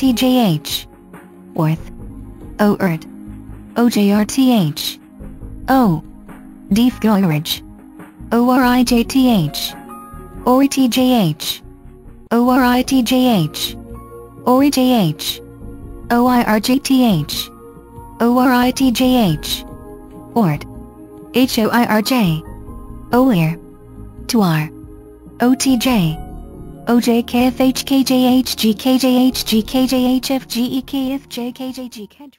ORTJH. Orth. OERT. OJRTH. O. Deefgoerage. ORIJTH. ORTJH. ORITJH. ORIJH. OIRJTH. ORITJH. ORT. HOIRJ. OIR. TWAR. OTJ. OJKFHKJHGKJHGKJHFGEKFJKJG.